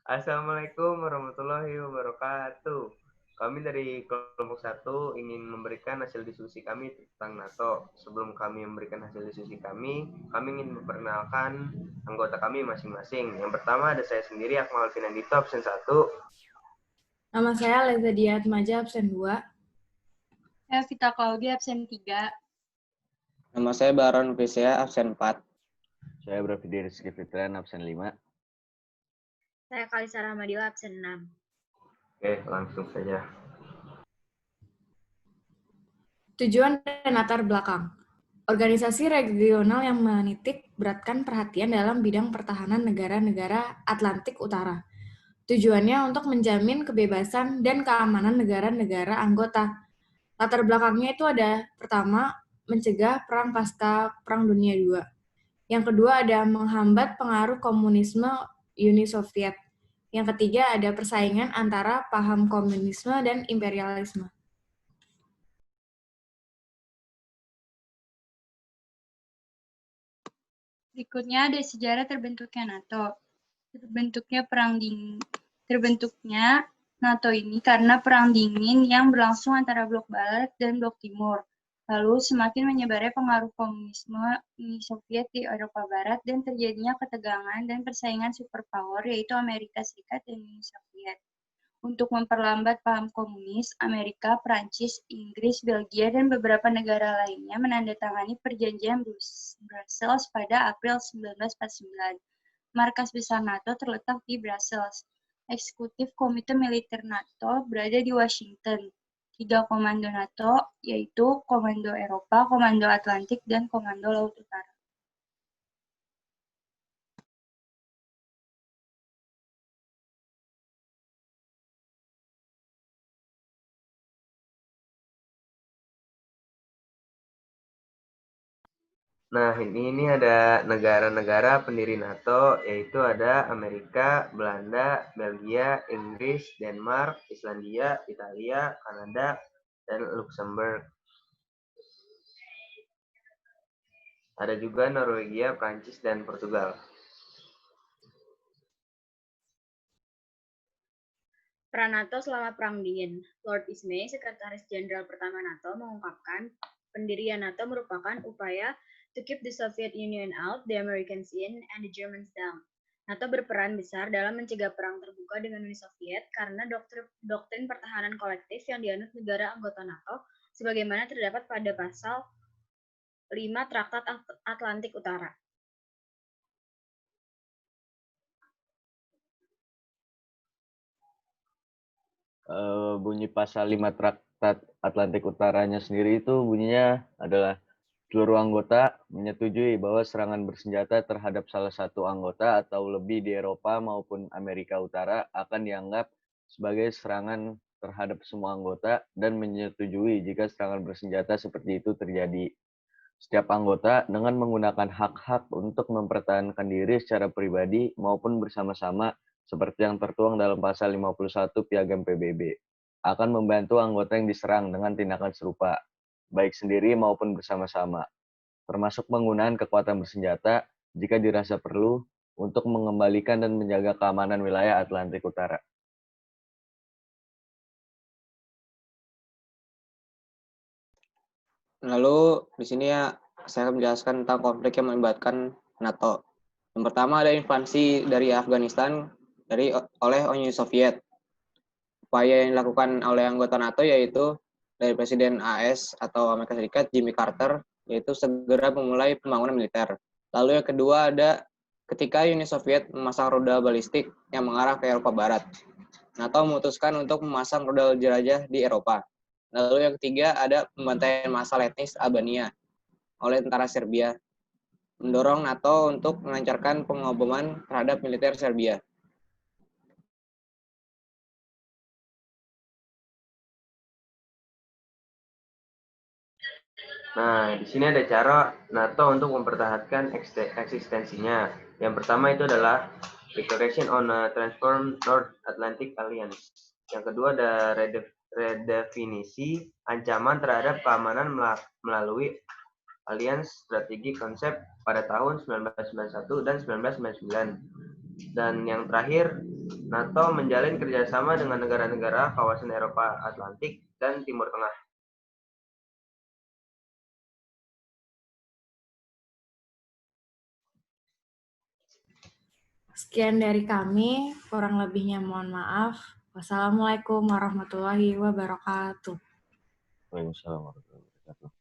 Assalamualaikum warahmatullahi wabarakatuh. Kami dari kelompok 1 ingin memberikan hasil diskusi kami tentang NATO. Sebelum kami memberikan hasil diskusi kami ingin memperkenalkan anggota kami masing-masing. Yang pertama ada saya sendiri, Akmal Finandito, absen 1. Nama saya Leza Diat Maja, absen 2. Saya Vita Claudia, absen 3. Nama saya Baron Visea, absen 4. Saya Brafidi Rizky Fitran, absen 5. Saya Kalisa Rahmadila, absen 6. Oke, langsung saja. Tujuan dan latar belakang. Organisasi regional yang menitik beratkan perhatian dalam bidang pertahanan negara-negara Atlantik Utara. Tujuannya untuk menjamin kebebasan dan keamanan negara-negara anggota. Latar belakangnya itu ada, pertama, mencegah perang pasca Perang Dunia II. Yang kedua ada menghambat pengaruh komunisme Uni Soviet. Yang ketiga ada persaingan antara paham komunisme dan imperialisme. Berikutnya ada sejarah terbentuknya NATO. Terbentuknya NATO ini karena Perang Dingin yang berlangsung antara Blok Barat dan Blok Timur. Lalu semakin menyebarnya pengaruh komunisme Uni Soviet di Eropa Barat dan terjadinya ketegangan dan persaingan superpower yaitu Amerika Serikat dan Uni Soviet. Untuk memperlambat paham komunis, Amerika, Prancis, Inggris, Belgia, dan beberapa negara lainnya menandatangani Perjanjian Brussels pada April 1949. Markas besar NATO terletak di Brussels. Eksekutif Komite Militer NATO berada di Washington. 3 komando NATO, yaitu Komando Eropa, Komando Atlantik, dan Komando Laut Utara. Nah, ini ada negara-negara pendiri NATO, yaitu ada Amerika, Belanda, Belgia, Inggris, Denmark, Islandia, Italia, Kanada, dan Luxembourg. Ada juga Norwegia, Prancis, dan Portugal. Peran NATO selama Perang Dingin. Lord Ismay, Sekretaris Jenderal pertama NATO, mengungkapkan pendirian NATO merupakan upaya to keep the Soviet Union out, the Americans in, and the Germans down. NATO berperan besar dalam mencegah perang terbuka dengan Uni Soviet karena doktrin pertahanan kolektif yang dianut negara anggota NATO sebagaimana terdapat pada pasal 5 Traktat Atlantik Utara. Bunyi pasal 5 Traktat Atlantik Utaranya sendiri itu bunyinya adalah seluruh anggota menyetujui bahwa serangan bersenjata terhadap salah satu anggota atau lebih di Eropa maupun Amerika Utara akan dianggap sebagai serangan terhadap semua anggota dan menyetujui jika serangan bersenjata seperti itu terjadi. Setiap anggota dengan menggunakan hak-hak untuk mempertahankan diri secara pribadi maupun bersama-sama seperti yang tertuang dalam pasal 51 Piagam PBB akan membantu anggota yang diserang dengan tindakan serupa, baik sendiri maupun bersama-sama, termasuk penggunaan kekuatan bersenjata jika dirasa perlu untuk mengembalikan dan menjaga keamanan wilayah Atlantik Utara. Lalu di sini saya akan menjelaskan tentang konflik yang melibatkan NATO. Yang pertama ada invasi dari Afghanistan oleh Uni Soviet. Upaya yang dilakukan oleh anggota NATO yaitu dari Presiden AS atau Amerika Serikat Jimmy Carter, yaitu segera memulai pembangunan militer. Lalu yang kedua ada ketika Uni Soviet memasang rudal balistik yang mengarah ke Eropa Barat. NATO memutuskan untuk memasang rudal jelajah di Eropa. Lalu yang ketiga ada pembantaian massal etnis Albania oleh tentara Serbia, mendorong NATO untuk melancarkan pengoboman terhadap militer Serbia. Nah, di sini ada cara NATO untuk mempertahankan eksistensinya. Yang pertama itu adalah Declaration on a Transformed North Atlantic Alliance. Yang kedua ada redefinisi ancaman terhadap keamanan melalui Alliance Strategi Konsep pada tahun 1991 dan 1999. Dan yang terakhir, NATO menjalin kerjasama dengan negara-negara kawasan Eropa Atlantik dan Timur Tengah. Sekian dari kami, kurang lebihnya mohon maaf. Wassalamualaikum warahmatullahi wabarakatuh. Waalaikumsalam warahmatullahi wabarakatuh.